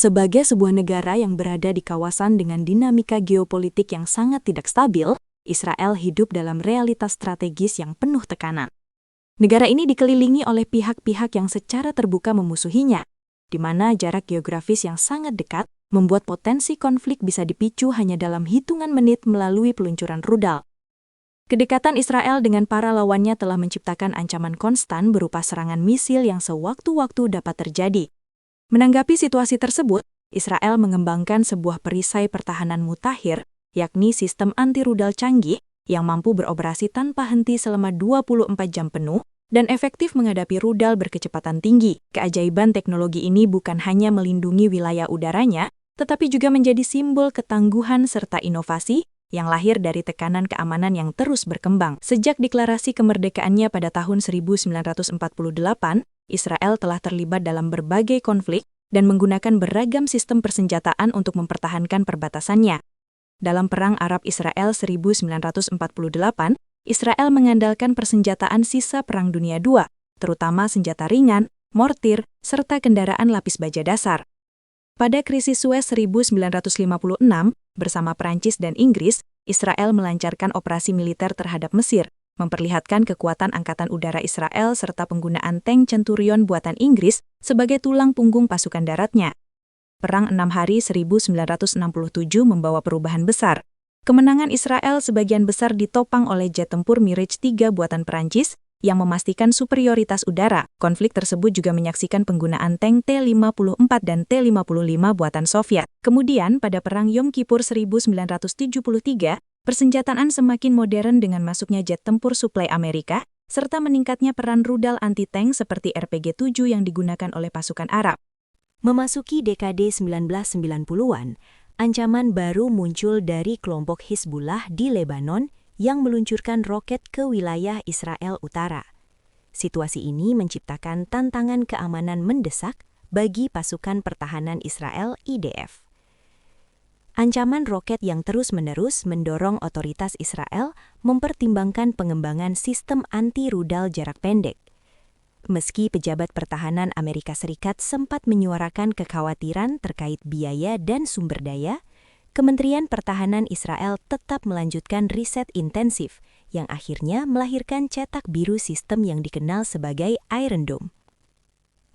Sebagai sebuah negara yang berada di kawasan dengan dinamika geopolitik yang sangat tidak stabil, Israel hidup dalam realitas strategis yang penuh tekanan. Negara ini dikelilingi oleh pihak-pihak yang secara terbuka memusuhinya, di mana jarak geografis yang sangat dekat membuat potensi konflik bisa dipicu hanya dalam hitungan menit melalui peluncuran rudal. Kedekatan Israel dengan para lawannya telah menciptakan ancaman konstan berupa serangan misil yang sewaktu-waktu dapat terjadi. Menanggapi situasi tersebut, Israel mengembangkan sebuah perisai pertahanan mutakhir, yakni sistem anti-rudal canggih yang mampu beroperasi tanpa henti selama 24 jam penuh dan efektif menghadapi rudal berkecepatan tinggi. Keajaiban teknologi ini bukan hanya melindungi wilayah udaranya, tetapi juga menjadi simbol ketangguhan serta inovasi yang lahir dari tekanan keamanan yang terus berkembang. Sejak deklarasi kemerdekaannya pada tahun 1948, Israel telah terlibat dalam berbagai konflik dan menggunakan beragam sistem persenjataan untuk mempertahankan perbatasannya. Dalam Perang Arab-Israel 1948, Israel mengandalkan persenjataan sisa Perang Dunia II, terutama senjata ringan, mortir, serta kendaraan lapis baja dasar. Pada krisis Suez 1956, bersama Prancis dan Inggris, Israel melancarkan operasi militer terhadap Mesir, memperlihatkan kekuatan Angkatan Udara Israel serta penggunaan tank Centurion buatan Inggris sebagai tulang punggung pasukan daratnya. Perang 6 Hari 1967 membawa perubahan besar. Kemenangan Israel sebagian besar ditopang oleh jet tempur Mirage 3 buatan Perancis yang memastikan superioritas udara. Konflik tersebut juga menyaksikan penggunaan tank T-54 dan T-55 buatan Soviet. Kemudian, pada Perang Yom Kippur 1973, persenjataan semakin modern dengan masuknya jet tempur suplai Amerika, serta meningkatnya peran rudal anti-tank seperti RPG-7 yang digunakan oleh pasukan Arab. Memasuki dekade 1990-an, ancaman baru muncul dari kelompok Hizbullah di Lebanon yang meluncurkan roket ke wilayah Israel Utara. Situasi ini menciptakan tantangan keamanan mendesak bagi pasukan pertahanan Israel IDF. Ancaman roket yang terus-menerus mendorong otoritas Israel mempertimbangkan pengembangan sistem anti-rudal jarak pendek. Meski pejabat pertahanan Amerika Serikat sempat menyuarakan kekhawatiran terkait biaya dan sumber daya, Kementerian Pertahanan Israel tetap melanjutkan riset intensif yang akhirnya melahirkan cetak biru sistem yang dikenal sebagai Iron Dome.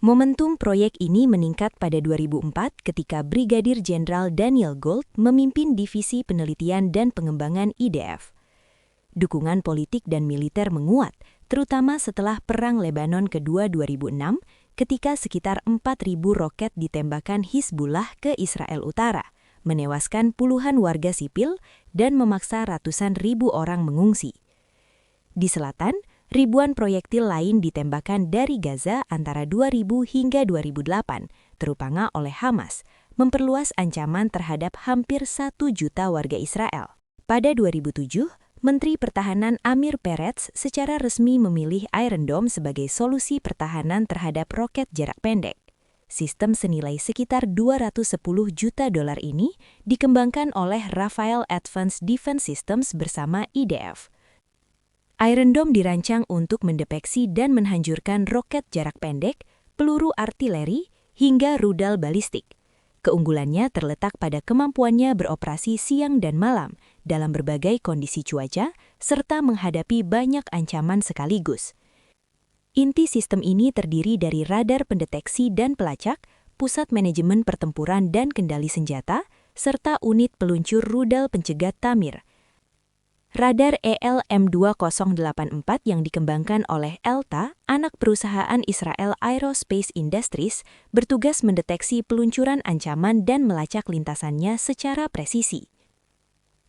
Momentum proyek ini meningkat pada 2004 ketika Brigadir Jenderal Daniel Gold memimpin Divisi Penelitian dan Pengembangan IDF. Dukungan politik dan militer menguat, terutama setelah Perang Lebanon Kedua 2006, ketika sekitar 4.000 roket ditembakkan Hizbullah ke Israel Utara, menewaskan puluhan warga sipil dan memaksa ratusan ribu orang mengungsi. Di selatan, ribuan proyektil lain ditembakkan dari Gaza antara 2000 hingga 2008, terutama oleh Hamas, memperluas ancaman terhadap hampir 1 juta warga Israel. Pada 2007, Menteri Pertahanan Amir Peretz secara resmi memilih Iron Dome sebagai solusi pertahanan terhadap roket jarak pendek. Sistem senilai sekitar $210 juta ini dikembangkan oleh Rafael Advanced Defense Systems bersama IDF. Iron Dome dirancang untuk mendeteksi dan menghancurkan roket jarak pendek, peluru artileri, hingga rudal balistik. Keunggulannya terletak pada kemampuannya beroperasi siang dan malam dalam berbagai kondisi cuaca, serta menghadapi banyak ancaman sekaligus. Inti sistem ini terdiri dari radar pendeteksi dan pelacak, pusat manajemen pertempuran dan kendali senjata, serta unit peluncur rudal pencegat Tamir. Radar EL-M2084 yang dikembangkan oleh Elta, anak perusahaan Israel Aerospace Industries, bertugas mendeteksi peluncuran ancaman dan melacak lintasannya secara presisi.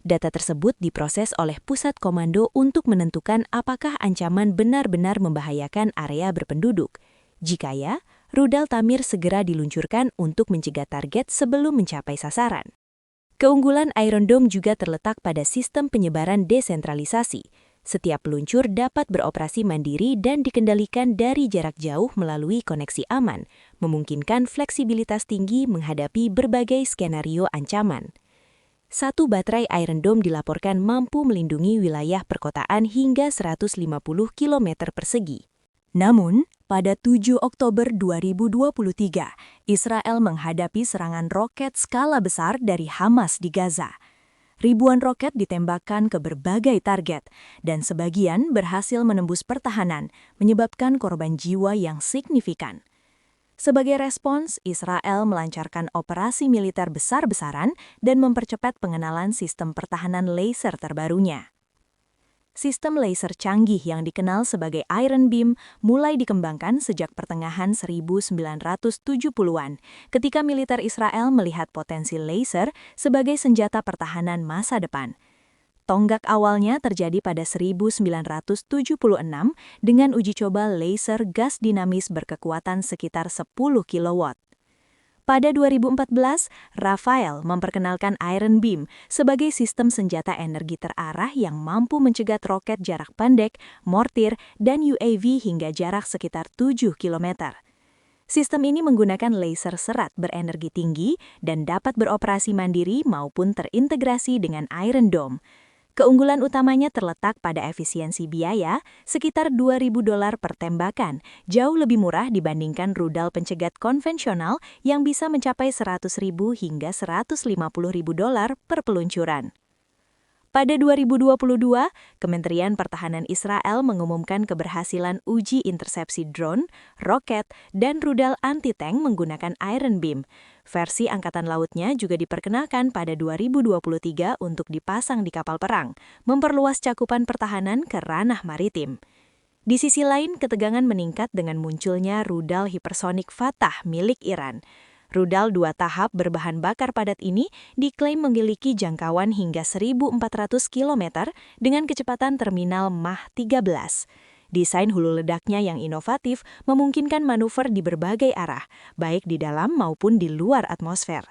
Data tersebut diproses oleh pusat komando untuk menentukan apakah ancaman benar-benar membahayakan area berpenduduk. Jika ya, rudal Tamir segera diluncurkan untuk mencegah target sebelum mencapai sasaran. Keunggulan Iron Dome juga terletak pada sistem penyebaran desentralisasi. Setiap peluncur dapat beroperasi mandiri dan dikendalikan dari jarak jauh melalui koneksi aman, memungkinkan fleksibilitas tinggi menghadapi berbagai skenario ancaman. Satu baterai Iron Dome dilaporkan mampu melindungi wilayah perkotaan hingga 150 km persegi. Namun, Pada 7 Oktober 2023, Israel menghadapi serangan roket skala besar dari Hamas di Gaza. Ribuan roket ditembakkan ke berbagai target, dan sebagian berhasil menembus pertahanan, menyebabkan korban jiwa yang signifikan. Sebagai respons, Israel melancarkan operasi militer besar-besaran dan mempercepat pengenalan sistem pertahanan laser terbarunya. Sistem laser canggih yang dikenal sebagai Iron Beam mulai dikembangkan sejak pertengahan 1970-an, ketika militer Israel melihat potensi laser sebagai senjata pertahanan masa depan. Tonggak awalnya terjadi pada 1976 dengan uji coba laser gas dinamis berkekuatan sekitar 10 kW. Pada 2014, Rafael memperkenalkan Iron Beam sebagai sistem senjata energi terarah yang mampu mencegat roket jarak pendek, mortir, dan UAV hingga jarak sekitar 7 km. Sistem ini menggunakan laser serat berenergi tinggi dan dapat beroperasi mandiri maupun terintegrasi dengan Iron Dome. Keunggulan utamanya terletak pada efisiensi biaya, sekitar $2.000 per tembakan, jauh lebih murah dibandingkan rudal pencegat konvensional yang bisa mencapai $100.000 hingga $150.000 per peluncuran. Pada 2022, Kementerian Pertahanan Israel mengumumkan keberhasilan uji intersepsi drone, roket, dan rudal anti-tank menggunakan Iron Beam. Versi Angkatan Lautnya juga diperkenalkan pada 2023 untuk dipasang di kapal perang, memperluas cakupan pertahanan ke ranah maritim. Di sisi lain, ketegangan meningkat dengan munculnya rudal hipersonik Fatah milik Iran. Rudal 2 tahap berbahan bakar padat ini diklaim memiliki jangkauan hingga 1.400 km dengan kecepatan terminal Mach 13. Desain hulu ledaknya yang inovatif memungkinkan manuver di berbagai arah, baik di dalam maupun di luar atmosfer.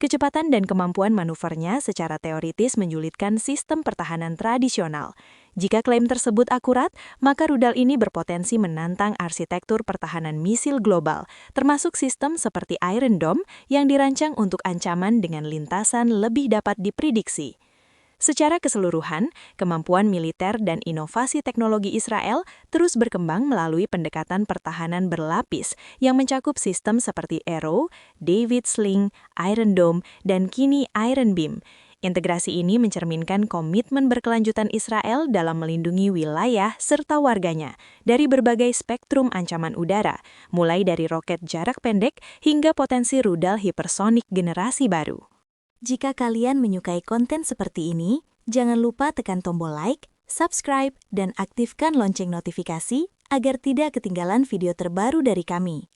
Kecepatan dan kemampuan manuvernya secara teoritis menyulitkan sistem pertahanan tradisional. Jika klaim tersebut akurat, maka rudal ini berpotensi menantang arsitektur pertahanan misil global, termasuk sistem seperti Iron Dome yang dirancang untuk ancaman dengan lintasan lebih dapat diprediksi. Secara keseluruhan, kemampuan militer dan inovasi teknologi Israel terus berkembang melalui pendekatan pertahanan berlapis yang mencakup sistem seperti Arrow, David Sling, Iron Dome, dan kini Iron Beam. Integrasi ini mencerminkan komitmen berkelanjutan Israel dalam melindungi wilayah serta warganya dari berbagai spektrum ancaman udara, mulai dari roket jarak pendek hingga potensi rudal hipersonik generasi baru. Jika kalian menyukai konten seperti ini, jangan lupa tekan tombol like, subscribe, dan aktifkan lonceng notifikasi agar tidak ketinggalan video terbaru dari kami.